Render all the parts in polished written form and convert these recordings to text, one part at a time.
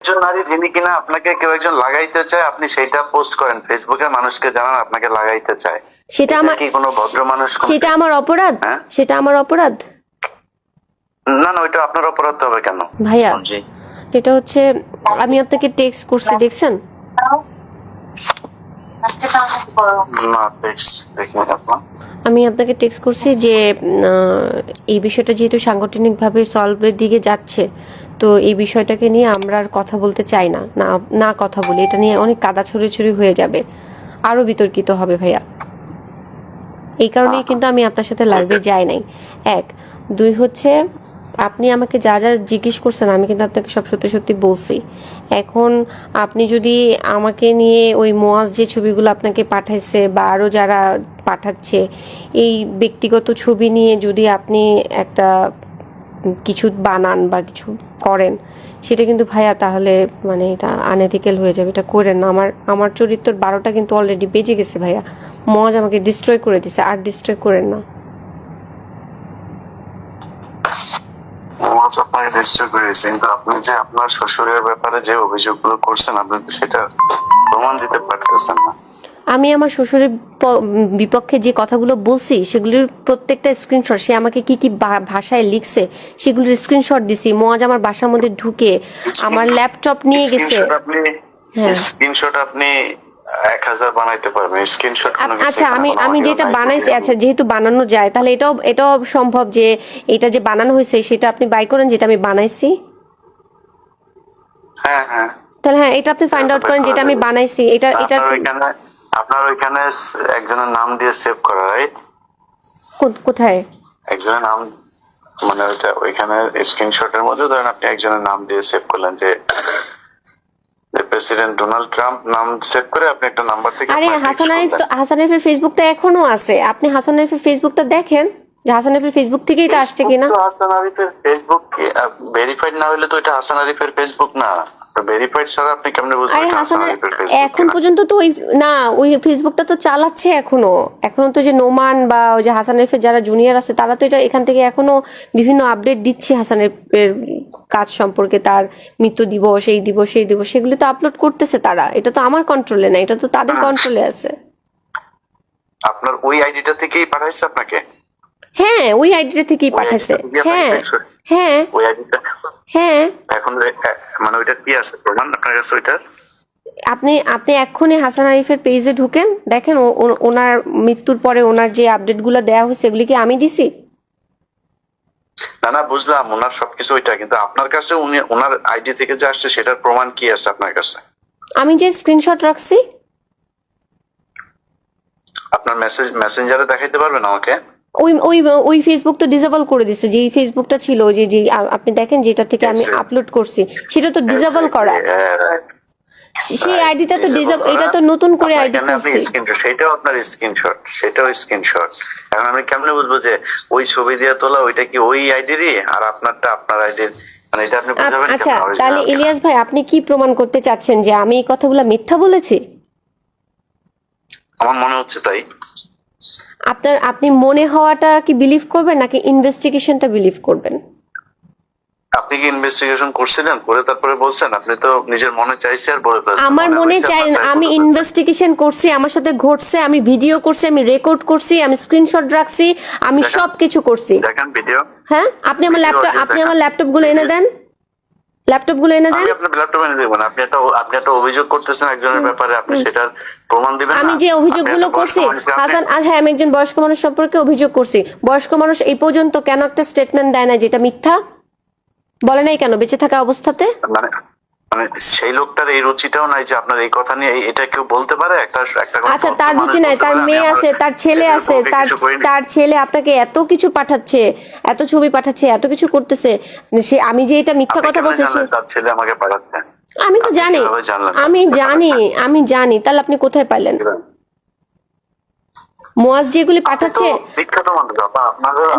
একজন নারী যিনি কিনা আপনাকে কেউ একজন লাগাইতে চায়, আপনি সেটা পোস্ট করেন ফেসবুকে, মানুষকে জানান আপনাকে লাগাইতে চায়, সেটা আমার কি কোনো ভদ্র মানুষ? সেটা আমার অপরাধ? হ্যাঁ? সেটা আমার অপরাধ? না না, ওইটা আপনার অপরাধ হবে কেন ভাইয়া? জি। এটা হচ্ছে আমি আপনাকে টেক্সট করছি, দেখছেন? না টেক্সট দেখিনি আপনার। আমি আপনাকে টেক্সট করছি যে এই বিষয়টা যেহেতু সাংগঠনিকভাবে সলভের দিকে যাচ্ছে, তো এই বিষয়টাকে নিয়ে আমরা আর কথা বলতে চাই না, না কথা বলি, এটা নিয়ে অনেক কাদা ছড়াছড়ি হয়ে যাবে, আরো বিতর্কিত হবে ভাইয়া। এই কারণেই কিন্তু আমি আপনার সাথে লাইভে যাই নাই। এক, দুই হচ্ছে আপনি আমাকে যা যা জিজ্ঞেস করছেন আমি কিন্তু আপনাকে সব সত্যি সত্যি বলছি। এখন আপনি যদি আমাকে নিয়ে ওই মোয়াজ যে ছবিগুলো আপনাকে পাঠাইছে বা আরও যারা পাঠাচ্ছে, এই ব্যক্তিগত ছবি নিয়ে যদি আপনি একটা কিছু বানান বা কিছু করেন, সেটা কিন্তু ভাইয়া তাহলে মানে এটা আনএথিক্যাল হয়ে যাবে। এটা করেন না। আমার চরিত্রের 12টা কিন্তু অলরেডি বেজে গেছে ভাইয়া। মজ আমাকে ডিস্ট্রয় করে দিছে, আর ডিস্ট্রয় করেন না। আপনাকে ডিস্টার্ব করেছে, কিন্তু আপনি যে আপনার শ্বশুরের ব্যাপারে যে অভিযোগগুলো করছেন, আপনি তো সেটা প্রমাণ দিতে পারতেছেন না। আমি আমার শ্বশুরের বিপক্ষে যে কথাগুলো বলছি সেগুলির প্রত্যেকটা স্ক্রিনশট, সে আমাকে কি কি ভাষায় লিখছে সেগুলির স্ক্রিনশট দিছি। মোয়াজ আমার বাসার মধ্যে ঢুকে আমার ল্যাপটপ নিয়ে গেছে। হ্যাঁ, স্ক্রিনশট আপনি 1000 বানাইতে পারবেন স্ক্রিনশট। আচ্ছা, আমি যেটা বানাইছি, আচ্ছা যেহেতু বানানো যায় তাহলে এটাও সম্ভব যে এটা যে বানানো হয়েছে সেটা আপনি বাই করেন যেটা আমি বানাইছি। হ্যাঁ হ্যাঁ, তাহলে হ্যাঁ, এটা আপনি ফাইন্ড আউট করেন যেটা আমি বানাইছি। এটা আপনার ওইখানে একজনের নাম দিয়ে সেভ করা, রাইট? কোথায় একজনের নাম, মানে ওইখানে স্ক্রিনশটের মধ্যে ধরেন আপনি একজনের নাম দিয়ে সেভ করলেন যে প্রেসিডেন্ট ডোনাল্ড ট্রাম্প নাম সেভ করে আপনি একটা নাম্বার থেকে। আরে হাসান আরিফের ফেসবুকটা এখনো আছে, আপনি হাসান আরিফের ফেসবুকটা দেখেন যে হাসান আরিফের ফেসবুক থেকেই এটা আসছে কিনা। হাসান আরিফের ফেসবুক ভেরিফাইড না হলে তো এটা হাসান আরিফের ফেসবুক না। ভেরিফাইড ছাড়া আপনি কেমনে বুঝবেন? আরে হাসান এখন পর্যন্ত তো ওই ফেসবুকটা তো চালাচ্ছে এখনো তো যে নোমান বা ওই যে হাসান আরিফের যারা জুনিয়র আছে তারা তো এটা এখান থেকে এখনো বিভিন্ন আপডেট দিচ্ছে হাসানের কাজ সম্পর্কে, তার মৃত্যু দিবস, এই দিবস সেই দিবস, সেগুলো তো আপলোড করতেছে তারা। এটা তো আমার কন্ট্রোলে না, এটা তো তাদের কন্ট্রোলে আছে। আপনার ওই আইডিটা থেকেই পাঠাইছে আপনাকে? হ্যাঁ, ওই আইডিটা থেকেই পাঠাইছে। হ্যাঁ হ্যাঁ ওই আইডিটা। হ্যাঁ, এখন মানে ওইটা কি আছে প্রমাণ আপনার কাছে ওইটার? আপনি এক্ষুনি হাসান আরিফের পেজে ঢুকেন, দেখেন ওনার মৃত্যুর পরে ওনার যে আপডেটগুলো দেওয়া হয়েছে এগুলি কি আমি দিছি? না না, বুঝলাম ওনার সবকিছু ওইটা, কিন্তু আপনার কাছে ওনার আইডি থেকে যে আসছে সেটার প্রমাণ কি আছে আপনার কাছে? আমি যে স্ক্রিনশট রাখছি। আপনার মেসেঞ্জারে দেখাইতে পারবেন আমাকে? ওই ফেসবুক তো ডিসেবল করে দিছে। যে ফেসবুকটা ছিল যে আপনি দেখেন যেটা থেকে আমি আপলোড করছি সেটা তো ডিসেবল করা। সেই আইডিটা তো ডিসেবল, এটা তো নতুন করে আইডি খুলছি। সেটাও আপনার স্ক্রিনশট, সেটাও স্ক্রিনশট। এখন আমি কেমনে বুঝবো যে ওই ছবি দিয়ে তোলা ওইটা কি ওই আইডিরই আর আপনারটা আপনার আইডির? মানে এটা আপনি বুঝাবেন? আচ্ছা তাহলে ইলিয়াস ভাই আপনি কি প্রমাণ করতে চাচ্ছেন যে আমি এই কথাগুলো মিথ্যা বলেছি? আমার মনে হচ্ছে তাই। আপনি মনে হওয়াটা কি বিলিভ করবেন নাকি ইনভেস্টিগেশনটা বিলিভ করবেন? আপনি কি ইনভেস্টিগেশন করছিলেন, করে তারপরে বলছেন? আপনি তো নিজের মনে চাইছে আর বলে ফেলছেন। আমার মনে চাই, আমি ইনভেস্টিগেশন করছি, আমার সাথে ঘটছে, আমি ভিডিও করছি, আমি রেকর্ড করছি, আমি স্ক্রিনশট রাখছি, আমি সবকিছু করছি। দেখেন ভিডিও। হ্যাঁ, আপনি আমার ল্যাপটপ গুলো এনে দেন, ল্যাপটপগুলো এনে দেন। আমি আপনার ল্যাপটপ এনে দেব না। আপনি একটা অভিযোগ করতেছেন একজনের ব্যাপারে, আপনি সেটার প্রমাণ দিবেন না? আমি যে অভিযোগগুলো করছি হাসান, হ্যাঁ আমি একজন বয়স্ক মানুষ সম্পর্কে অভিযোগ করছি। বয়স্ক মানুষ এই পর্যন্ত কেন একটা স্টেটমেন্ট দেয় না যেটা মিথ্যা? বলে নাই কেন বেঁচে থাকা অবস্থাতে? মানে সেই লোকটার এই রুচিটাও নাই যে আপনার এই কথা নিয়ে এটা কেউ বলতে পারে। আচ্ছা, তার রুচি নাই, তার মেয়ে আছে, তার ছেলে আছে, তার ছেলে আপনাকে এত কিছু পাঠাচ্ছে, এত ছবি পাঠাচ্ছে, এত কিছু করতেছে, সে আমি যে এটা মিথ্যা কথা বলছি তার ছেলে আমাকে পাঠাচ্ছে? আমি তো জানি, আমি জানি। তাহলে আপনি কোথায় পাইলেন? মোয়াজ যেগুলি পাঠাচ্ছে,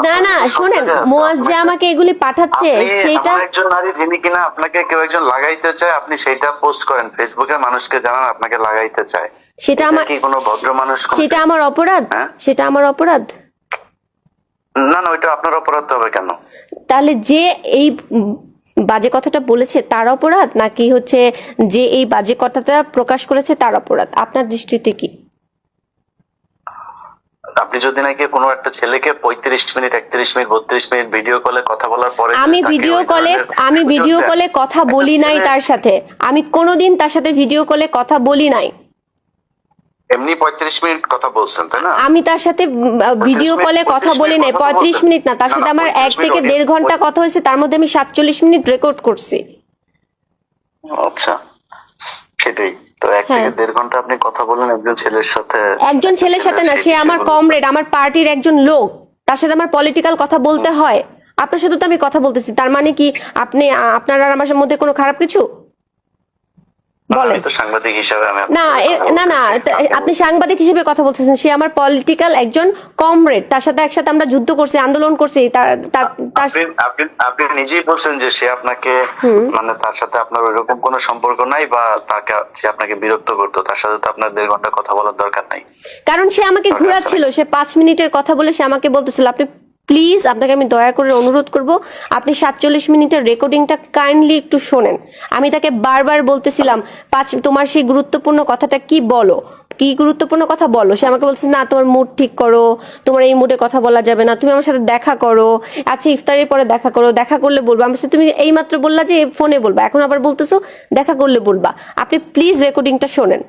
না না শুনেন, মোয়াজ যে আমাকে এগুলি পাঠাচ্ছে সেটা একজন নারী যিনি কিনা আপনাকে কেউ একজন লাগাইতে চায়, আপনি সেটা পোস্ট করেন ফেসবুকে, মানুষকে জানান আপনাকে লাগাইতে চায়, সেটা আমার কি কোনো ভদ্র মানুষ? সেটা আমার অপরাধ? সেটা আমার অপরাধ? না না, ওইটা আপনার অপরাধ হবে কেন? তাহলে যে এই বাজে কথাটা বলেছে তার অপরাধ, নাকি হচ্ছে যে এই বাজে কথাটা প্রকাশ করেছে তার অপরাধ? আপনার দৃষ্টিতে কি? আপনি যদি নাকি কোনো একটা ছেলেকে 35 মিনিট 31 মিনিট 32 মিনিট ভিডিও কলে কথা বলার পরে আমি তাকে ভিডিও ওই কলে ধরনের আমি ভিডিও সুযোগ দেন, কলে কথা একটা বলি নাই ছেলে তার সাথে, আমি কোনোদিন তার সাথে ভিডিও কলে কথা বলি নাই। এমনি 35 মিনিট কথা বলছেন তাই না? আমি তার সাথে ভিডিও কলে কথা বলি নাই 35 মিনিট না, তার সাথে আমার 1 থেকে 1.5 ঘন্টা কথা হয়েছে, তার মধ্যে আমি 47 মিনিট রেকর্ড করছি। আচ্ছা, সেটাই তো। 1 হ্যাঁ। থেকে 1.5 ঘন্টা আপনি কথা বলেন একজন ছেলের সাথে। একজন ছেলের সাথে না, সে আমার কমরেড, আমার পার্টির একজন লোক, তার সাথে আমার পলিটিক্যাল কথা বলতে হয়। আপনার সাথে তো আমি কথা বলতেছি, তার মানে কি আপনি আপনার আর আমার মধ্যে কোনো খারাপ কিছু? বলেন। আমি তো সাংবাদিক হিসাবে আমি না না না, আপনি সাংবাদিক হিসেবে কথা বলতেছেন, সে আমার পলিটিক্যাল একজন কমরেড, তার সাথে একসাথে আমরা যুদ্ধ করছি, আন্দোলন করছি। আপনি নিজেই বলছেন যে সে আপনাকে মানে তার সাথে আপনার ওইরকম কোনো সম্পর্ক নাই, বা তাকে সে আপনাকে বিরক্ত করতো, তার সাথে তো আপনার 1.5 ঘন্টা কথা বলার দরকার নাই। কারণ সে আমাকে ঘুরাচ্ছিল, সে 5 মিনিটের কথা বলে সে আমাকে বলতেছিল, আপনি প্লিজ, আপনাকে আমি দয়া করে অনুরোধ করব, আপনি 47 মিনিটের রেকর্ডিংটা কাইন্ডলি একটু শোনেন। আমি তাকে বারবার বলতেছিলাম, তোমার সেই গুরুত্বপূর্ণ কথাটা কি বলো, কি গুরুত্বপূর্ণ কথা বলো। সে আমাকে বলছে, না তোমার মুড ঠিক করো, তোমার এই মুডে কথা বলা যাবে না, তুমি আমার সাথে দেখা করো, আচ্ছা ইফতারের পরে দেখা করো, দেখা করলে বলবো। আমি বলছি, তুমি এই মাত্র বললা যে ফোনে বলবা, এখন আবার বলতেছো দেখা করলে বলবা। আপনি প্লিজ রেকর্ডিংটা শোনেন।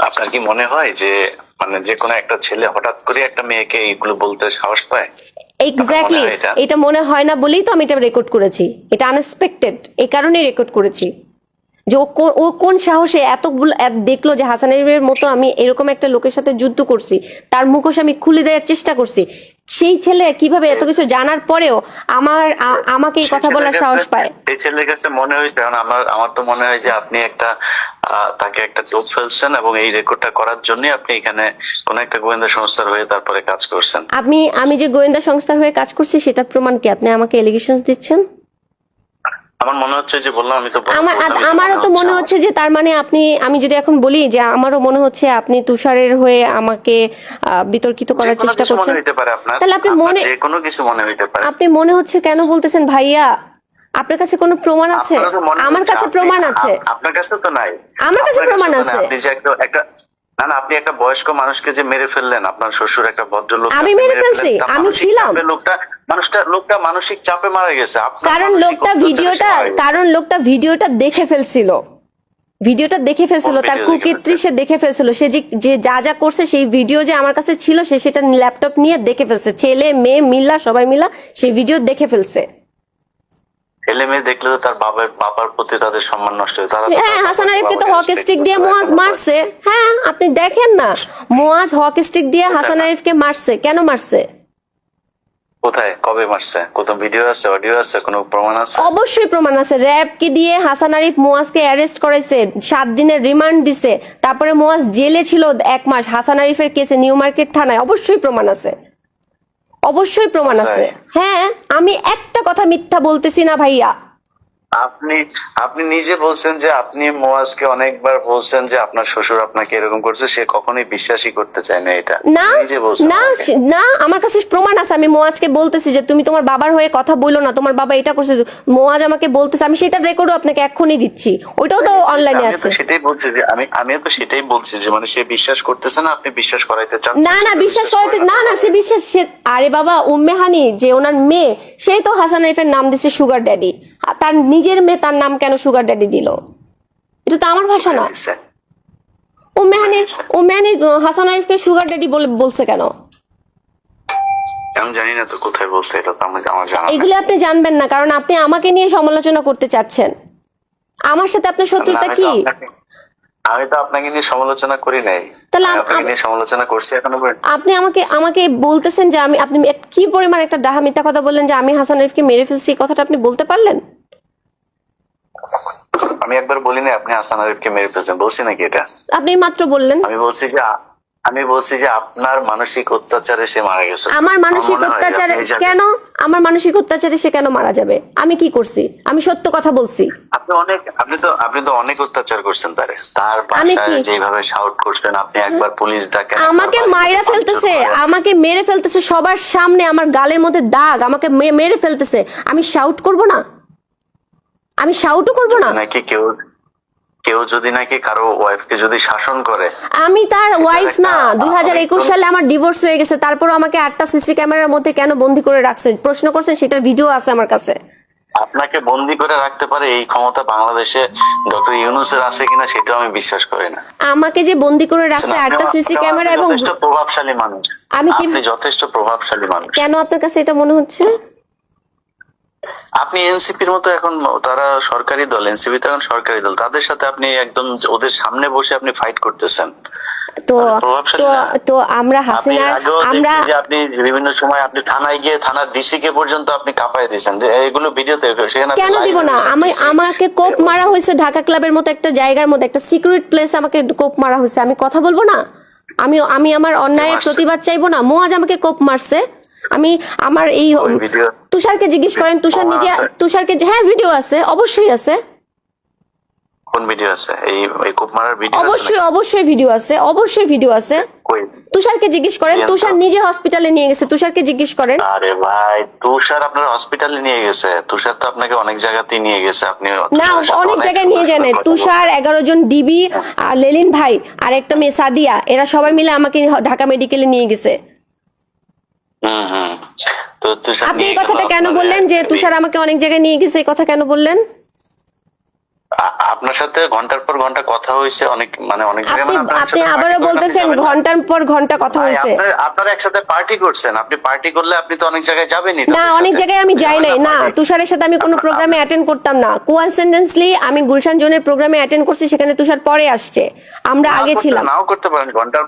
আপনার কি মনে হয় যে মানে যে কোনো একটা ছেলে হঠাৎ করে একটা মেয়েকে এইগুলো বলতে সাহস পায়? এক্স্যাক্টলি, এটা মনে হয় না বলেই তো আমি এটা রেকর্ড করেছি। এটা আনএক্সপেক্টেড, এই কারণেই রেকর্ড করেছি যে ও কোন সাহসে এতগুলো দেখলো যে হাসানের মতো আমি এরকম একটা লোকের সাথে যুদ্ধ করছি, তার মুখোশ আমি খুলে দেওয়ার চেষ্টা করছি। সেই ছেলে কিভাবে এত কিছু জানার পরেও আমাকে এই কথা বলার সাহস পায়? এই ছেলের কাছে মনে হয়েছে, কারণ আমার তো মনে হয় যে আপনি একটা তাকে একটা টোপ ফেলছেন, এবং এই রেকর্ডটা করার জন্য আপনি এখানে কোন একটা গোয়েন্দা সংস্থার হয়ে তারপরে কাজ করছেন। আমি যে গোয়েন্দা সংস্থার হয়ে কাজ করছি সেটা প্রমাণ কি? আপনি আমাকে এলিগেশনস দিচ্ছেন। আমার মনে হচ্ছে যে বললাম, আমি তো আমারও তো মনে হচ্ছে যে তার মানে আমি যদি এখন বলি যে আমারও মনে হচ্ছে আপনি তুষারের হয়ে আমাকে বিতর্কিত করার চেষ্টা করছেন। তাহলে আপনি মনে কোনো কিছু মনে হইতে পারে। আপনি মনে হচ্ছে কেন বলতেছেন ভাইয়া? আপনার কাছে কোনো প্রমাণ আছে? আমার কাছে প্রমাণ আছে। আপনার কাছে তো নাই। আমার কাছে প্রমাণ আছে। আপনি যে একটা না, আপনি একটা বয়স্ক মানুষকে যে মেরে ফেললেন, আপনার শ্বশুর একটা ভদ্রলোক, আমি মেরে ফেলছি? আমি ছিলাম? লোকটা মানসিক চাপে মারা গেছে। কারণ লোকটা ভিডিওটা দেখে ফেলছিল, তার কুকীর্তি সে দেখে ফেলছিল। সে যে যা করছে সেই ভিডিও যে আমার কাছে ছিল, সে সেটা ল্যাপটপ নিয়ে দেখে ফেলছে। ছেলে মেয়ে মিল্লা সবাই মিলা সেই ভিডিও দেখে ফেলছে। ছেলে মেয়ে দেখলে তো তার বাবার প্রতি তাদের সম্মান নষ্ট হয়। হ্যাঁ, হাসান আরিফকে তো হক স্টিক দিয়ে মুয়াজ মারছে। হ্যাঁ, আপনি দেখেন না, মুয়াজ হক স্টিক দিয়ে হাসান আরিফকে মারছে। কেন মারছে? কোথায়, কবে মারছে? কত ভিডিও আছে, অডিও আছে, কোনো প্রমাণ আছে? অবশ্যই প্রমাণ আছে। র‍্যাব কি দিয়ে হাসান আরিফ মুয়াজকে অ্যারেস্ট করাইছে, 7 দিনের রিমান্ড দিছে, তারপরে মুয়াজ জেলে ছিল 1 মাস হাসান আরিফের কেসে নিউ মার্কেট থানায়। অবশ্যই প্রমাণ আছে, অবশ্যই প্রমাণ আছে। হ্যাঁ, আমি একটা কথা মিথ্যা বলতেছি না ভাইয়া। আপনি নিজে বলছেন যে আপনি মুয়াজকে অনেকবার বলছেন যে আপনার শ্বশুর আপনাকে এরকম করছে, সে কখনোই বিশ্বাসই করতে চায় না এটা। না না, আমার কাছে প্রমাণ আছে। আমি মুয়াজকে বলতেছি যে তুমি তোমার বাবার হয়ে কথা বলো না, তোমার বাবা এটা করছে। মুয়াজ আমাকে বলতেছে, আমি সেটা রেকর্ডও আপনাকে এক্ষুনি দিচ্ছি, ওইটাও তো অনলাইনে আছে। সেটাই বলছি যে আমিও তো সেটাই বলছি যে মানে সে বিশ্বাস করতেছে না, আপনি বিশ্বাস করাইতে চান। না বিশ্বাস করাইতে না, সে বিশ্বাস। আরে বাবা, উম্মে হানি যে ওনার মেয়ে, সেই তো হাসান আরিফের নাম দিছে সুগার ড্যাডি। তার নিজের মেয়ে তার নাম কেন সুগার ড্যাডি দিল? এটা তো আমার ভাষা না। উম্মে হানি হাসান আরিফকে সুগার ড্যাডি বলছে কেন? আমি জানি না তো কোথায় বলছে, এটা তো আমার জানা। এগুলো আপনি জানবেন না, কারণ আপনি আমাকে নিয়ে সমালোচনা করতে চাচ্ছেন। আমার সাথে আপনার শত্রুতা কি? আমি তো আপনাকে নিয়ে সমালোচনা করি নাই। তাহলে আপনাকে নিয়ে সমালোচনা করছি এখনো পর্যন্ত। আপনি আমাকে বলতেছেন যে আপনি কি পরিমাণ একটা ডাহা মিথ্যা কথা বললেন যে আমি হাসান আরিফকে মেরে ফেলছি। এই কথাটা আপনি বলতে পারলেন? আমি একবার বলি না আপনি হাসান আরিফকে মেরে ফেলছেন, বলছি নাকি এটা? আপনি মাত্র বললেন। আমি বলছি যে আমি বলছি যে আপনার মানসিক অত্যাচারে সে মারা গেছে। আমার মানসিক মনে হয় যে অত্যাচারে আপনি এই জায়গায়- কেন? আমার মানসিক অত্যাচারে সে কেন মারা যাবে? আমি কি করছি? আমি সত্য কথা বলছি। আপনি তো অনেক অত্যাচার করছেন তার আমি বাসায় কি- যেভাবে শাউট করছেন, আপনি একবার পুলিশ ডাকেন, আমাকে মাইরা ফেলতেছে, আমাকে মেরে ফেলতেছে সবার সামনে, আমার গালের মধ্যে দাগ, আমাকে মেরে ফেলতেছে। আমি শাউট করব না? আমি শাউটও করব না? নাকি কেউ কেউ যদি নাকি কারো ওয়াইফকে যদি শাসন করে, আমি তার সেটার ওয়াইফ একটা না। 2021 সালে আমার ডিভোর্স হয়ে গেছে, তারপর আমাকে 8টা সিসি ক্যামেরার মধ্যে কেন বন্দি করে রাখছে? প্রশ্ন করছেন, সেটার ভিডিও আছে আমার কাছে। আপনাকে বন্দি করে রাখতে পারে এই ক্ষমতা বাংলাদেশে ডক্টর ইউনূসের আছে কিনা সেটাও আমি বিশ্বাস করি না। আমাকে যে বন্দি করে রাখছে 8টা সিসি ক্যামেরা, এবং যথেষ্ট প্রভাবশালী মানুষ, আমি কি- আপনি যথেষ্ট প্রভাবশালী মানুষ। কেন আপনার কাছে এটা মনে হচ্ছে? আপনি এনসিপির মতো এখন, তারা সরকারি দল, এনসিপি তো এখন সরকারি দল, তাদের সাথে আপনি একদম ওদের সামনে বসে আপনি ফাইট করতেছেন। তো প্রভাবশালী তো না। তো আমরা আপনি হাসিনার, আগেও আমরা দেখছি যে আপনি বিভিন্ন সময় আপনি থানায় গিয়ে থানার ডিসি কে পর্যন্ত আপনি কাঁপায় দিয়েছেন, যে এগুলো ভিডিওতে সেখানে আপনি কেন live দিব না? এ আমি বসে আমাকে কোপ মারা হয়েছে ঢাকা ক্লাবের মতো একটা জায়গার মধ্যে, একটা সিক্রেট প্লেস, আমাকে কোপ মারা হয়েছে। আমি কথা বলবো না? আমি আমার অন্যায়ের মারছে? প্রতিবাদ চাইবো না? মোয়াজ আমাকে কোপ মারছে। আমি আমার এই ওই ভিডিও তুষারকে জিজ্ঞেস করেন, তুষার ও, নিজে, আছে। তুষারকে, হ্যাঁ ভিডিও আছে, অবশ্যই আছে, কোন ভিডিও আছে? এই কুপ মারার ভিডিও অবশ্যই ভিডিও আছে, অবশ্যই ভিডিও আছে। কই? তুষারকে জিজ্ঞেস করেন, এই তুষার তো। নিজে হসপিটালে নিয়ে গেছে, তুষারকে জিজ্ঞেস করেন। আরে ভাই, তুষার আপনার হসপিটালে নিয়ে গেছে? তুষার তো আপনাকে অনেক জায়গাতেই নিয়ে গেছে, আপনি না, তুষারের সাথে অনেক জায়গায় নিয়ে সুন্দর যায় নাই। কথা তুষার, 11 জন ডিবি, আর লেলিন ভাই, আর একটা মেয়ে সাদিয়া, এরা সবাই মিলে আমাকে ঢাকা মেডিকেলে নিয়ে গেছে। হুম। তো তুষার আপনি এই নিয়ে কথাটা গেল কেন আপনার বললেন যে তুষার আমাকে অনেক জায়গায় নিয়ে গেছে? এই কথা কেন বললেন? আপনার সাথে ঘন্টার পর ঘন্টা কথা হয়েছে অনেক, মানে অনেক জায়গায়, আপনি মানে আপনার আপনি সাথে আবারও party করতে বলতেছেন আপনি যাবেন না। ঘন্টার পর ঘন্টা কথা ভাই, হয়েছে। আপনারা একসাথে পার্টি করছেন, আপনি পার্টি করলে আপনি তো অনেক জায়গায় যাবেনই। না, তাদের অনেক সাথে। জায়গায় আমি যাই নাই। না, party। তুষারের সাথে আমি কোনো প্রোগ্রামে অ্যাটেন্ড করতাম না। কোইন্সিডেন্টলি আমি গুলশান জোনের প্রোগ্রামে অ্যাটেন্ড করছি, সেখানে তুষার পরে আসছে, আমরা আগে ছিলাম। নাও করতে পারেন, ঘন্টার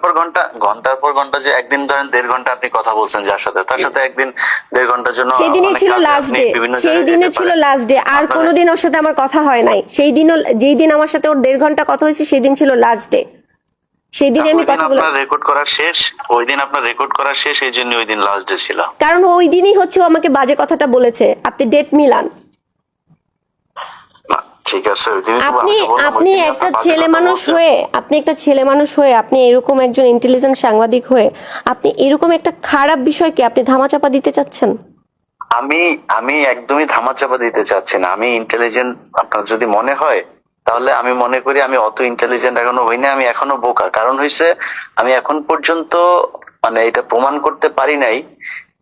পর ঘন্টা যে একদিন ধরেন 1.5 ঘন্টা আপনি কথা বলছেন যার সাথে, তার সাথে একদিন 1.5 ঘন্টার জন্য সেদিনই অনেক ছিল কাজে লাস্ট আপনি ডে, বিভিন্ন সেই জায়গায় দিনে যেতে ছিল পারেন। Last day. আর আপনার- কোনোদিন ওর সাথে আমার কথা হয় নাই। সেই দিনও, যেই দিন আমার সাথে ওর 1.5 ঘন্টা কথা হয়েছে, সেই দিন ছিল লাস্ট ডে। সেই দিনে আমি ওই দিন কথা বলে, আপনার রেকর্ড করা শেষ, এই জন্য ওই দিন লাস্ট ডে ছিল। কারণ ওই দিনই হচ্ছে ও আমাকে বাজে কথাটা বলেছে। আপনি ডেট মিলান। না, ঠিক আছে, ওই দিনই তো আপনি আমি তো বললাম, ওই আপনি দিনই একটা আপনার বাজে ছেলে কথা মানুষ বলছেন। হয়ে, আপনি একটা ছেলে মানুষ হয়ে, আপনি এরকম একজন ইন্টেলিজেন্ট সাংবাদিক হয়ে, আপনি এরকম একটা খারাপ বিষয়কে আপনি ধামাচাপা দিতে চাচ্ছেন? আমি একদমই ধামাচাপা দিতে চাচ্ছি না। আমি ইন্টেলিজেন্ট আপনার যদি মনে হয়, তাহলে আমি মনে করি আমি অত ইন্টেলিজেন্ট এখনো হই না, আমি এখনো বোকা। কারণ হইছে, আমি এখন পর্যন্ত মানে এটা প্রমাণ করতে পারি নাই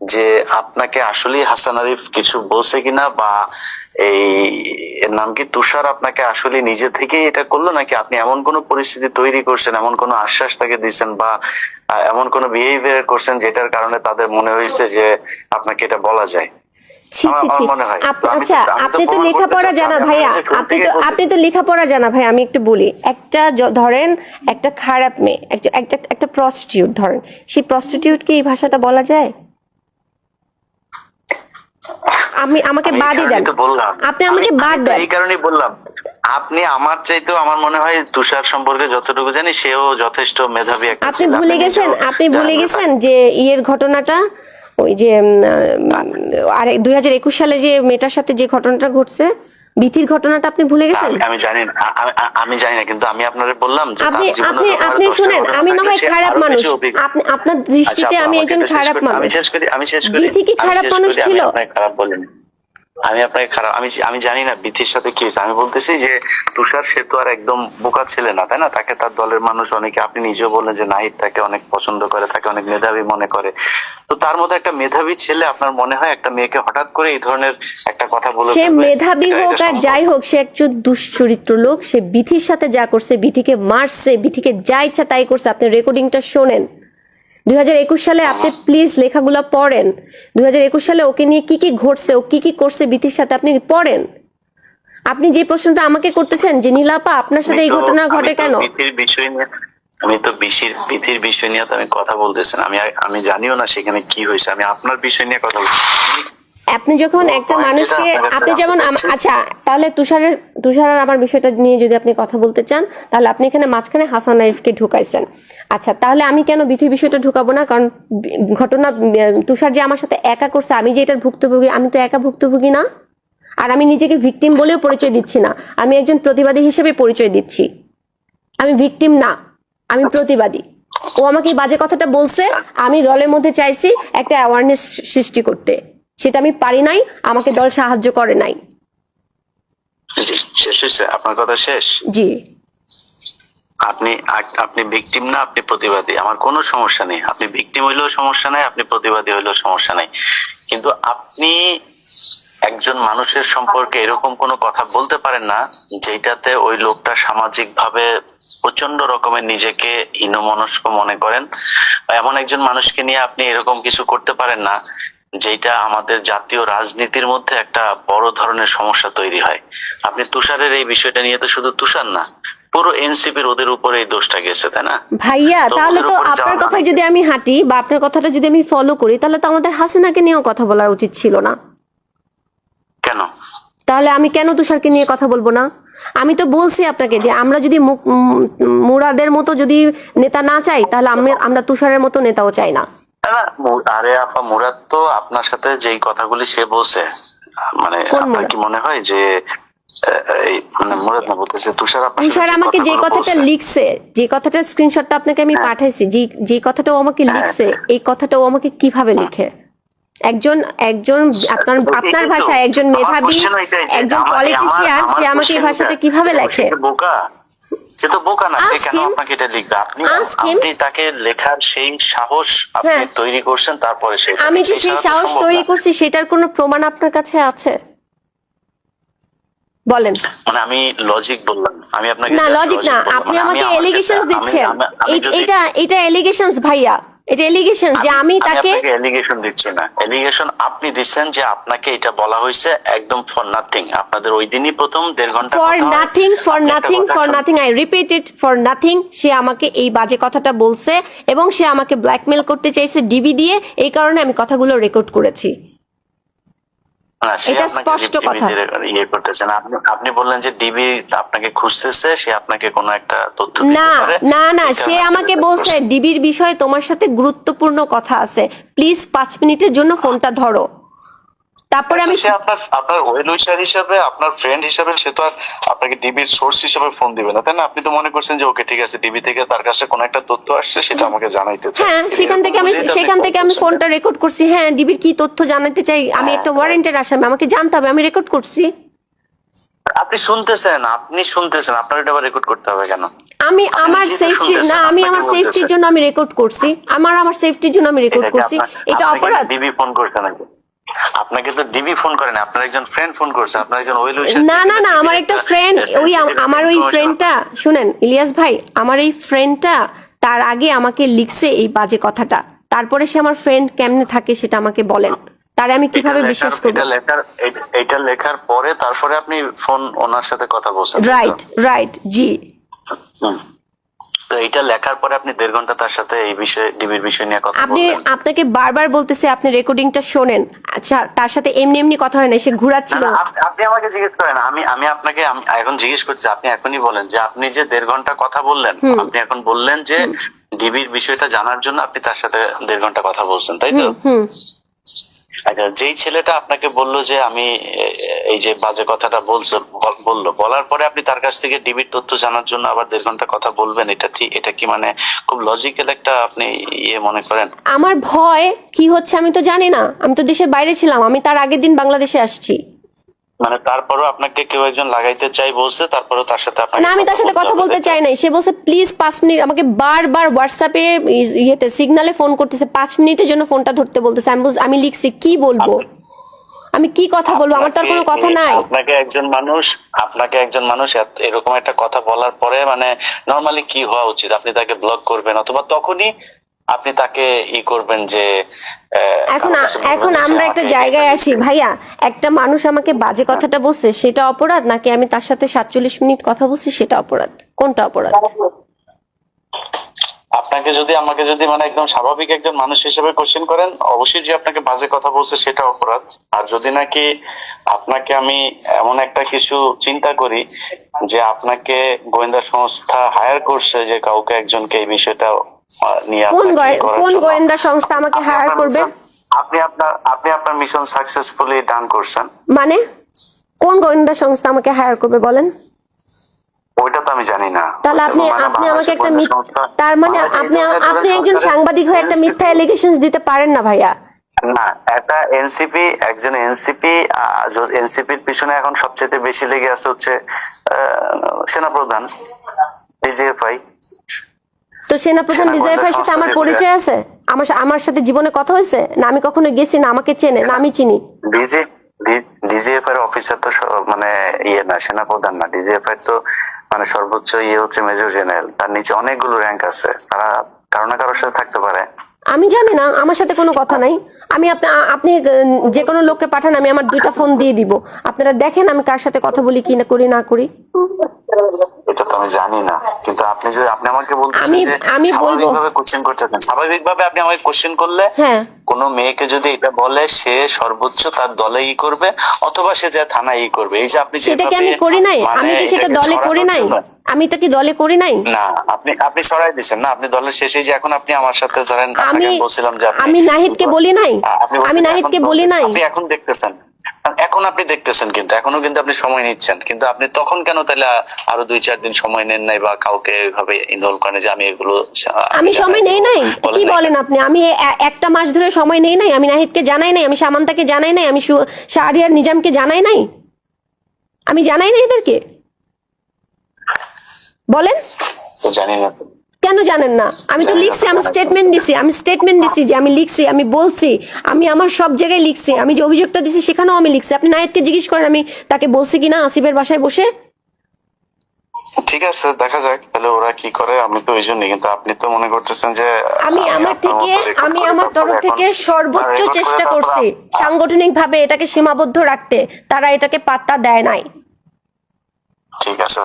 যে আপনাকে আসলে হাসান আরিফ কিছু বলছে কিনা, বা এই এর নাম কি তুষার আপনাকে আসলে নিজে থেকেই এটা করলো, নাকি আপনি এমন কোন পরিস্থিতি তৈরি করছেন, এমন কোন আশ্বাস তাকে দিচ্ছেন, বা এমন কোন বিহেভিয়ার করছেন যেটার কারণে তাদের মনে হয়েছে যে আপনাকে এটা বলা যায়। ছি ছি ছি। আমার মনে হয়। আচ্ছা, আমি তো আপনি তো প্রমাণ করতে লেখাপড়া চাচ্ছি, জানা আমি ভাইয়া, আপনার কাছে শুরু থেকেই বলছি। আপনি তো লেখাপড়া জানা ভাই। আমি একটু বলি, একটা ধরেন একটা খারাপ মেয়ে, একটা প্রস্টিটিউট ধরেন, সেই প্রস্টিটিউটকে এই ভাষাটা বলা যায়? আমাকে আমি এই বাদই কারণেই দেন, তো বললাম। আপনি আমাকে আমি বাদ তো দেন। এই কারণেই বললাম, আপনি আমার চাইতেও আমার মনে হয় তুষার সম্পর্কে যতটুকু জানি, সেও যথেষ্ট মেধাবী একটা আপনি ছেলে। ভুলে গেছেন, নিজেও আপনি ভুলে জানেন গেছেন যে ইয়ের ঘটনাটা, ওই যে আর 2021 সালে যে মেয়েটার সাথে যে ঘটনাটা ঘটছে, বিথির ঘটনাটা আপনি ভুলে গেছেন? আমি জানি না, আমি জানি না, কিন্তু আমি আপনারে বললাম যে আপনি তার জীবনে আপনি যখন আপনি 10টা শুনেন, ঘটনা আমি না থাকলে হয় সে খারাপ আরো মানুষ, বেশি অভিজ্ঞ। আপনি আপনার দৃষ্টিতে আচ্ছা, আমি আমাকে একজন একটু শেষ খারাপ করতে- মানুষ। আমি শেষ করি। বিথি কি খারাপ মানুষ ছিল? আমি আপনাকে খারাপ বলিনি। আমি জানি না বিথির সাথে কি হয়েছে। আমি বলতেছি যে তুষার সে তো আর একদম বোকা ছেলে না, তাই না? তাকে তার দলের মানুষ অনেকে, আপনি নিজেও বললেন যে নাহিদ তাকে অনেক পছন্দ করে, তাকে অনেক মেধাবী মনে করে। তো তার মধ্যে একটা মেধাবী ছেলে, আপনার মনে হয় একটা মেয়েকে হঠাৎ করে এই ধরনের একটা কথা বলে সে ফেলবে? মেধাবী এটা হোক আর সম্ভব? যাই হোক, সে একজন দুশ্চরিত্র লোক। সে বিথির সাথে যা করছে, বিথিকে মারছে, বিথিকে যা ইচ্ছা তাই করছে। আপনি রেকর্ডিংটা শোনেন। 2021 সালে আপনি প্লিজ লেখাগুলো পড়েন। 2021 সালে ওকে নিয়ে কি কি ঘটছে, ও কি কি করছে বিথির সাথে, আপনি পড়েন। আপনি যে প্রশ্নটা আমাকে করতেছেন যে নীলাপা আপনার সাথে এই ঘটনা ঘটে কেন, বিথির বিষয় নিয়ে তো আমি কথা বলতেছি না। আমি জানিও না সেখানে কি হয়েছে। আমি আপনার বিষয় নিয়ে কথা বলছি। আপনি যখন একটা point মানুষকে যেটা আপনার কাছে আপনি যেমন জানতে চাচ্ছি। আচ্ছা, তাহলে তুষার আর আমার বিষয়টা নিয়ে যদি আপনি কথা বলতে চান, তাহলে আপনি এখানে মাঝখানে হাসান আরিফকে ঢুকাইছেন। আচ্ছা, তাহলে আমি কেন বিথির বিষয়টা ঢুকাবো না? কারণ ঘটনা তুষার যে আমার সাথে একা করছে, আমি যে এটার ভুক্তভোগী, আমি তো একা ভুক্তভোগী না। আর আমি নিজেকে ভিকটিম বলেও পরিচয় দিচ্ছি না, আমি একজন প্রতিবাদী হিসেবে পরিচয় দিচ্ছি। আমি ভিকটিম না, আমি প্রতিবাদী। ও আমাকে এই বাজে কথাটা বলছে, আমি দলের মধ্যে চাইছি একটা অ্যাওয়ারনেস সৃষ্টি করতে, সেটা আমি পারি নাই, আমাকে দল সাহায্য করে নাই। জি, শেষ হয়েছে আপনার কথা শেষ? জি, আপনি ভিকটিম না, আপনি প্রতিবাদী, আমার কোনো সমস্যা নেই। আপনি ভিকটিম হইলেও সমস্যা নাই, আপনি প্রতিবাদী হইলেও সমস্যা নাই, কিন্তু আপনি একজন মানুষের সম্পর্কে এরকম কোনো কথা বলতে পারেন না যেটাতে ওই লোকটা সামাজিক ভাবে প্রচন্ড রকমের নিজেকে হীনমনস্ক মনে করেন, বা এমন একজন মানুষকে নিয়ে আপনি এরকম কিছু করতে পারেন না যেটা আমাদের জাতীয় রাজনীতির মধ্যে একটা বড় ধরনের সমস্যা তৈরি হয়। আপনি তুষারের এই বিষয়টা নিয়ে তো শুধু তুষার না, পুরো এনসিপির ওদের উপরে এই দোষটা গেছে, তাই না? ভাইয়া, তো তাহলে ওদের তো উপরে আপনার যাওয়া কথায় মানে যদি আমি হাঁটি বা আপনার কথাটা যদি আমি ফলো করি, তাহলে তো আমাদের হাসিনাকে নিয়েও কথা বলা উচিত ছিল না। কেন? তাহলে আমি কেন তুষারকে নিয়ে কথা বলবো না? আমি তো বলছি আপনাকে যে আমরা যদি মুরাদের মতো যদি নেতা না চাই, তাহলে আমরা তুষারের মতো নেতাও চাই না। না, আরে আপা, মুরাদ তো আপনার সাথে যেই কথাগুলি সে বলছে, মানে কোন আপনার মুরাদ? কি মনে হয় যে এই মানে মুরাদ না, বলতেছে তুষার আপনার সাথে তুষার যে আমাকে যে কথাগুলো কথাটা বলছে, লিখছে, যে কথাটার স্ক্রিনশটটা আপনাকে আমি পাঠাইছি, যে কথাটা ও আমাকে লিখছে, এই কথাটা ও আমাকে কিভাবে লিখে? একজন একজন আপনার ভাষায় একজন আমার মেধাবী, question এটাই যে একজন আমার পলিটিশিয়ান, সে আমাকে এই question ভাষাটা এটা, কিভাবে দেখো, লেখে? সে তো বোকা, সে তো বোকা না, সে Ask কেন him. আপনাকে এটা লিখবে? আপনি Ask him. আপনি তাকে লেখার সেই সাহস আপনি হ্যাঁ। তৈরি করছেন, তারপরে সে আমি যে সেই সাহস তৈরি করছি, সেটার কোনো প্রমাণ আপনার কাছে আছে? বলেন। মানে আমি লজিক বললাম, আমি আপনাকে না, just লজিক না, বললাম। আপনি মানে আমাকে আমার এলিগেশনস কাছে- দিচ্ছেন। আমি যদি- এটা এলিগেশনস ভাইয়া, এটা এলিগেশন যে আমি তাকে এলিগেশন দিচ্ছি না, এলিগেশন আপনি দিচ্ছেন যে আপনাকে এটা বলা হয়েছে একদম ফর নাথিং। আপনাদের ওই দিনই প্রথম 1.5 ঘন্টা ফর কথা হয়, নাথিং, ফর আপনি একটা নাথিং, কথা ফর শুনুন। Nothing, I repeat it, for nothing. সে আমাকে এই বাজে কথাটা বলছে এবং সে আমাকে ব্ল্যাকমেল করতে চাইছে ডিবি দিয়ে, এই কারণে আমি কথাগুলো রেকর্ড করেছি। না, সে এটা আপনাকে স্পষ্ট ডিবি কথা। ইয়ে করতেছেন, আপনি বললেন যে ডিবি আপনাকে খুঁজতেছে, সে আপনাকে কোনো একটা তথ্য দিতে না পারে। না না, এই সে কারণে আমাকে আপনি বলছে করছেন। ডিবির বিষয়ে তোমার সাথে গুরুত্বপূর্ণ কথা আছে, প্লিজ 5 মিনিটের জন্য ফোনটা ধরো। তারপরে আমি সে আপনার ওয়েল উইশার হিসাবে, আপনার ফ্রেন্ড হিসাবে সে তো আর আপনাকে ডিবির সোর্স হিসাবে ফোন দিবে না, তাই না? আপনি তো মনে করছেন যে ওকে ঠিক আছে, ডিবি থেকে তার কাছে কোনো একটা তথ্য আসছে, সেটা আমাকে জানাইতে চায়। হ্যাঁ, সেখান থেকে আমি ফোনটা রেকর্ড করছি। হ্যাঁ, ডিবির কি তথ্য জানাতে চাই, আমি একটা ওয়ারেন্টের আসামি, আমাকে জানতে হবে, আমি রেকর্ড করছি। আপনি শুনতেছেন, আপনার এটা আবার রেকর্ড করতে হবে কেন? আমি আপনি আমার নিজে তো সেফটি শুনতেছেন, না, আমি আপনাকে আমার বলতেছে। সেফটির জন্য আমি রেকর্ড করছি, আমার সেফটির জন্য আমি রেকর্ড করছি। এটা অপরাধ? ডিবি ফোন করছে নাকি? আপনাকে তো ডিবি ফোন করে না, আপনার একজন ফ্রেন্ড ফোন করছে, আপনার একজন ওয়েল উইশার। না না না, আমার একটা ফ্রেন্ড, আমার ওই ফ্রেন্ডটা, শুনেন ইলিয়াস ভাই, আমার এই ফ্রেন্ডটা তার আগে আমাকে লিখছে এই বাজে কথাটা, তারপরে সে আমার ফ্রেন্ড কেমনে থাকে সেটা আমাকে বলেন, তারে আমি কিভাবে বিশ্বাস করবো? এটা লেখার পরে তারপরে আপনি ফোন ওনার সাথে কথা বলছেন, তাই তো? রাইট রাইট, জি। হুম। তো এটা লেখার পরে আপনি 1.5 ঘন্টা তার সাথে এই বিষয়ে, ডিবির বিষয় নিয়ে কথা বললেন। আপনাকে বারবার বলতেছে আপনি রেকর্ডিংটা শোনেন। আচ্ছা, তার সাথে এমনি কথা হয় না, সে ঘুরাচ্ছিল। না, আপনি আমাকে জিজ্ঞেস করেন, আমি আপনাকে এখন জিজ্ঞেস করছি, আপনি এখনই বলেন যে আপনি যে 1.5 ঘন্টা কথা বললেন, আপনি এখন বললেন যে ডিবির বিষয়টা জানার জন্য আপনি তার সাথে 1.5 ঘন্টা কথা বলছেন, তাই তো? হুম। আচ্ছা, যেই ছেলেটা আপনাকে বললো যে আমি এই যে বাজে কথাটা বলার পরে আপনি তার কাছ থেকে ডিবির তথ্য জানার জন্য আবার 1.5 ঘন্টা কথা বলবেন, এটা কি মানে খুব লজিক্যাল একটা আপনি ইয়ে মনে করেন? আমার ভয় কি হচ্ছে আমি তো জানি না, আমি তো দেশের বাইরে ছিলাম, আমি তার আগের দিন বাংলাদেশে আসছি। মানে তারপরও আপনাকে কেউ একজন লাগাইতে চাই বলছে, তারপরও তার সাথে আপনাকে না, আমি তার সাথে কথা বলতে চাই নাই। সে বলছে প্লিজ 5 মিনিট, আমাকে বারবার হোয়াটসঅ্যাপে ইয়েতে সিগনালে ফোন করতেছে, 5 মিনিটের জন্য ফোনটা ধরতে বলতেছে। আমি লিখছি কি বলবো, আমি কি কথা বলবো, আমার তো আর কোনো কথা নাই। আপনাকে একজন মানুষ এরকম একটা কথা বলার পরে মানে নরমালি কি হওয়া উচিত? আপনি তাকে ব্লক করবেন, অথবা তখনই আপনি তাকে করবেন যে এখন আমরা একটা জায়গায় আসি ভাইয়া, একটা মানুষ আমাকে বাজে কথাটা বলছে সেটা অপরাধ, নাকি আমি তার সাথে 47 মিনিট কথা বলছি সেটা অপরাধ? কোনটা অপরাধ? আপনাকে যদি আমাকে যদি মানে একদম স্বাভাবিক একজন মানুষ হিসেবে কোশ্চেন করেন, অবশ্যই যে আপনাকে বাজে কথা বলছে সেটা অপরাধ। আর যদি নাকি আপনাকে আমি এমন একটা কিছু চিন্তা করি যে আপনাকে গোয়েন্দা সংস্থা হায়ার করছে যে কাউকে একজনকে এই বিষয়টা নিয়ে আপনাকে করার কোন জন্য, গোয়েন্দা সংস্থা আমাকে হায়ার করবে? আপনি আপনার মিশন সাকসেসফুলি ডান করছেন। মানে কোন গোয়েন্দা সংস্থা আমাকে হায়ার করবে বলেন? ওইটা তো আমি জানি না। তাহলে আপনি আমাকে একটা তার মানে আপনি একজন সাংবাদিক হয়ে একটা মিথ্যা এলিগেশনস দিতে পারেন না ভাইয়া। না, একটা এনসিপি, একজন এনসিপির পিছনে এখন সবচেয়ে বেশি লেগে আছে হচ্ছে সেনাপ্রধান ডিজিএফআই। তো সেনাপ্রধান ডিজিএফআই সাথে আমার পরিচয় আছে? আমার সাথে জীবনে কথা হয়েছে না? আমি কখনো গেছি না? আমাকে চেনে না? আমি চিনি? ডিজিএফআই এর অফিসার তো মানে না, সেনাপ্রধান না। ডিজিএফআই তো মানে সর্বোচ্চ হচ্ছে মেজর জেনারেল, তার নিচে অনেকগুলো র্যাঙ্ক আছে, তারা কারো না কারোর সাথে থাকতে পারে। আমি জানি না, আমার সাথে কোনো কথা নাই। আপনি যে কোনো লোককে পাঠান, আমি আমার 2টা ফোন দিয়ে দিব, আপনারা দেখেন আমি কার সাথে কথা বলি কি না করি না করি। এটা তো আমি জানি না, কিন্তু আপনি আমাকে বলতেছেন যে আমি বলবো স্বাভাবিকভাবে কোশ্চেন করতেছেন, স্বাভাবিকভাবে আপনি আমাকে কোশ্চেন করলে হ্যাঁ, কোন মেয়েকে যদি এটা বলে সে সর্বোচ্চ তার দলে করবে, অথবা সে যে থানায় করবে। এই যে আপনি সেটা কি আমি করি নাই? আমি কি সেটা দলে করি নাই? আমি এটা কি দলে করি নাই? না, আপনি সরাই দিচ্ছেন না। আপনি দলের শেষে যে এখন আপনি আমার সাথে ধরেন, আপনাকে বলছিলাম যে আমি নাহিদকে বলি নাই, আমি নাহিদকে বলি নাই। আপনি এখন দেখতেছেন, আপনি দেখতেছেন, কিন্তু এখনো কিন্তু আপনি সময় নিচ্ছেন, কিন্তু আপনি তখন কেন তাহলে আরো 2-4 দিন সময় নেন নাই, বা কাউকে এইভাবে ইনভলভ করেন যে আমি এগুলো আমি সময় নেই নাই? কি বলেন আপনি? আমি একটা মাস ধরে সময় নেই নাই? আমি নাহিদকে জানাই নাই, আমি সামান্তাকে জানাই নাই, আমি শাহরিয়ার নিজামকে জানাই নাই? আমি জানাই নাই এদেরকে? বলেন। জানি না কেন জানেন না? আমি তো লিখছি, আমি স্টেটমেন্ট দিছি যে আমি লিখছি, আমি বলছি, আমি আমার সব জায়গায় লিখছি, আমি যে অভিযোগটা দিছি সেখানেও আমি লিখছি। আপনি নাহিদকে জিজ্ঞেস করেন আমি তাকে বলছি কিনা আসিফের বাসায় বসে। ঠিক আছে, দেখা যাক তাহলে ওরা কি করে। আমি তো ওই জন্য, কিন্তু আপনি তো মনে করতেছেন যে আমি আমার তরফ থেকে সর্বোচ্চ চেষ্টা করছি সাংগঠনিক ভাবে এটাকে সীমাবদ্ধ রাখতে, তারা এটাকে পাত্তা দেয় নাই। ঠিক আছে,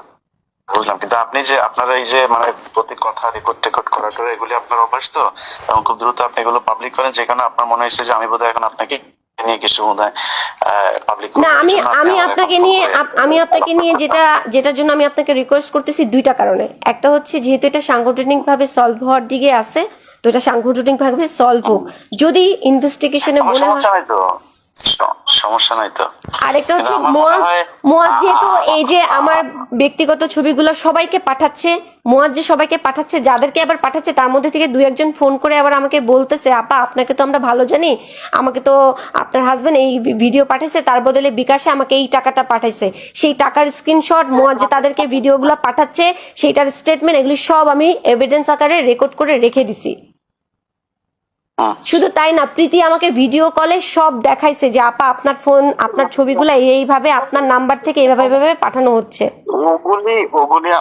বুঝলাম, কিন্তু আপনি যে আপনারা এই যে মানে প্রতি কথা রেকর্ড করার পরে এগুলি আপনার অভ্যাস তো, এবং খুব দ্রুত আপনি এগুলো পাবলিক করেন, যেখানে আপনার মনে হয়েছে যে আমি বোধহয় এখন আপনাকে নিয়ে কিছু পাবলিক না, আমি আপনাকে নিয়ে যেটার জন্য আমি আপনাকে রিকোয়েস্ট করতেছি 2টা কারণে। একটা হচ্ছে যেহেতু এটা সাংগঠনিক ভাবে সলভ হওয়ার দিকে আছে, তো এটা সাংগঠনিক ভাবে সলভ হোক। যদি ইনভেস্টিগেশনে মনে হয় সমস্যা নাই তো। আরেকটা হচ্ছে মুয়াজ যেহেতু এই যে আমার ব্যক্তিগত ছবিগুলো সবাইকে পাঠাচ্ছে, মুয়াজ যে সবাইকে পাঠাচ্ছে, যাদেরকে আবার পাঠাচ্ছে তার মধ্যে থেকে 2-1 জন ফোন করে আবার আমাকে বলতেছে, আপা আপনাকে তো আমরা ভালো জানি, আমাকে তো আপনার হাজবেন্ড এই ভিডিও পাঠাইছে, তার বদলে বিকাশে আমাকে এই টাকাটা পাঠাইছে। সেই টাকার স্ক্রিনশট, মুয়াজ যে তাদেরকে ভিডিওগুলো পাঠাচ্ছে সেইটার স্টেটমেন্ট, এগুলি সব আমি এভিডেন্স আকারে রেকর্ড করে রেখে দিছি। শুধু তাই না, প্রীতি আমাকে ভিডিও কলে সব দেখাইছে যে আপা আপনার ফোন, আপনার ছবিগুলো এইভাবে আপনার নাম্বার থেকে এইভাবে পাঠানো হচ্ছে।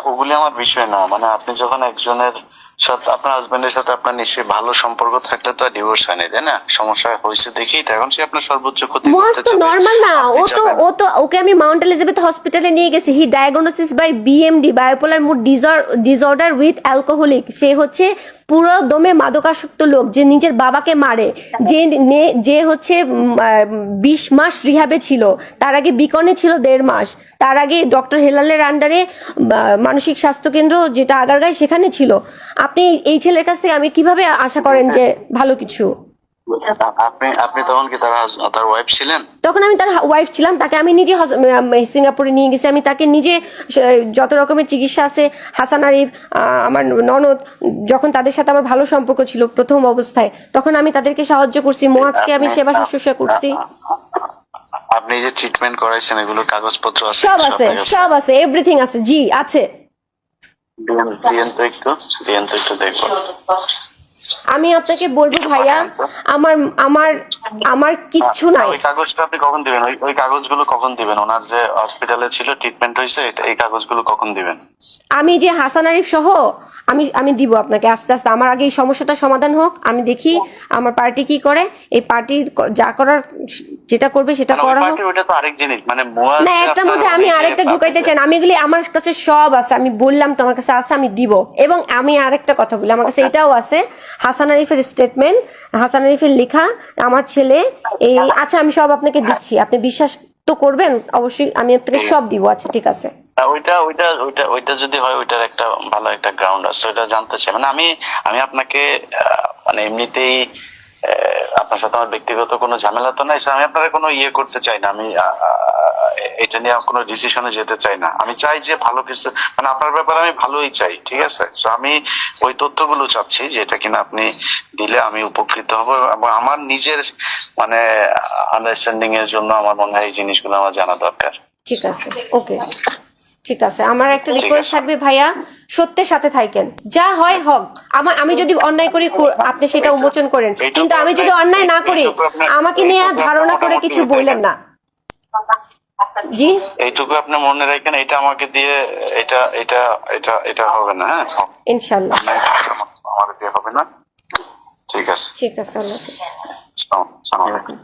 ওগুলি আমার বিষয় না। মানে আপনি যখন একজনের সাথে, আপনার হাজবেন্ডের সাথে আপনার নিশ্চয়ই ভালো সম্পর্ক থাকলে তো ডিভোর্স হয় না, তাই না? সমস্যা হয়েছে দেখেই তো এখন সে আপনার সর্বোচ্চ ক্ষতি মুয়াজ তো নরমাল না, ওকে আমি মাউন্ট এলিজাবেথ হসপিটালে নিয়ে গেছি। He diagnosis by BMD, bipolar mood disorder with alcoholic. সে হচ্ছে পুরো দমে মাদকাসক্ত লোক, যে নিজের বাবাকে মারে, যে হচ্ছে 20 মাস রিহাবে ছিল, তার আগে বিকনে ছিল 1.5 মাস, তার আগে ডক্টর হেলালের আন্ডারে মানসিক স্বাস্থ্য কেন্দ্র যেটা আগারগাঁয় সেখানে ছিল। আপনি এই ছেলের কাছ থেকে আমি কিভাবে আশা করেন যে ভালো কিছু? আপনি তখন কি তার ওয়াইফ ছিলেন? তখন আমি তার ওয়াইফ ছিলাম। তাকে আমি নিজে সিঙ্গাপুরে নিয়ে গেছি, আমি তাকে নিজে যত রকমের চিকিৎসা আছে, হাসান আরিফ আমার ননদ, যখন তাদের সাথে আমার ভালো সম্পর্ক ছিল প্রথম অবস্থায়, তখন আমি তাদেরকে সাহায্য করছি, মুয়াজকে আমি সেবা শুশ্রূষা করছি। আপনি যে ট্রিটমেন্ট করাইছেন এগুলোর কাগজপত্র আছে? সব আছে, এভরিথিং আছে। জি আছে। দিয়েন তো একটু দেখবো। আমি আপনাকে বলবো ভাইয়া, আমার আমার আমার কিচ্ছু নাই। ওই কাগজটা আপনি কখন দিবেন? ওই কাগজগুলো কখন দিবেন? ওনার যে হসপিটালে ছিল, ট্রিটমেন্ট হয়েছে, এই কাগজগুলো কখন দিবেন? আমি যে হাসান আরিফ সহ আমি আমি দিব আপনাকে আস্তে আস্তে। আমার আগে এই সমস্যাটা সমাধান হোক, আমি দেখি আমার পার্টি কি করে। এই পার্টি যা করার, যেটা করবে সেটা মানে ওই করা হোক। পার্টি ওটা তো আরেক জিনিস, মানে মুয়া না, যে একটার আপনার মধ্যে আমি ওই যে আরেকটা ঢুকাইতে চাই না। আমি এগুলি আমার কাছে সব আছে, আমি বললাম তো আমার কাছে আছে, আমি দিব। এবং আমি আরেকটা কথা বলি, আমার কাছে এটাও আছে, হাসান আরিফের স্টেটমেন্ট, হাসান আরিফের লেখা, আমার ছেলে এই, আচ্ছা আমি সব আপনাকে দিচ্ছি, আপনি বিশ্বাস তো করবেন অবশ্যই, আমি আপনাকে সব দিব। আচ্ছা ঠিক আছে। ওইটা যদি হয়, ওইটার একটা ভালো একটা গ্রাউন্ড আছে, ওইটা জানতে চাই। মানে আমি আমি আপনাকে মানে এমনিতেই আপনার সাথে আমার ব্যক্তিগত কোনো ঝামেলা তো নাই, so আমি আপনার কোনো ইয়ে করতে চাই না। আমি এটা নিয়ে কোনো ডিসিশনে যেতে চাই না। আমি চাই যে ভালো কিছু, মানে আপনার ব্যাপারে আমি ভালোই চাই, ঠিক আছে? তো আমি ওই তথ্যগুলো চাচ্ছি যেটা কিনা আপনি দিলে আমি উপকৃত হব, এবং আমার নিজের মানে আন্ডারস্ট্যান্ডিং এর জন্য আমার মনে হয় এই জিনিসগুলো আমার জানা দরকার। ঠিক আছে, ওকে, ঠিক আছে। আমার একটা রিকোয়েস্ট থাকবে ভাইয়া, সত্যের সাথে থাকেন, যা হয় হোক। আমি যদি অন্যায় করি আপনি সেটা উন্মোচন করেন, কিন্তু আমি যদি অন্যায় না করি আমাকে নিয়ে ধারণা করে কিছু বললেন না। জি, এইটুকু আপনি মনে রাখেন, এটা আমাকে দিয়ে এটা এটা এটা এটা হবে না। হ্যাঁ, ইনশাল্লাহ। আমার দিয়ে হবে না। ঠিক আছে, ঠিক আছে, আল্লাহ হাফেজ। আসসালামু আলাইকুম।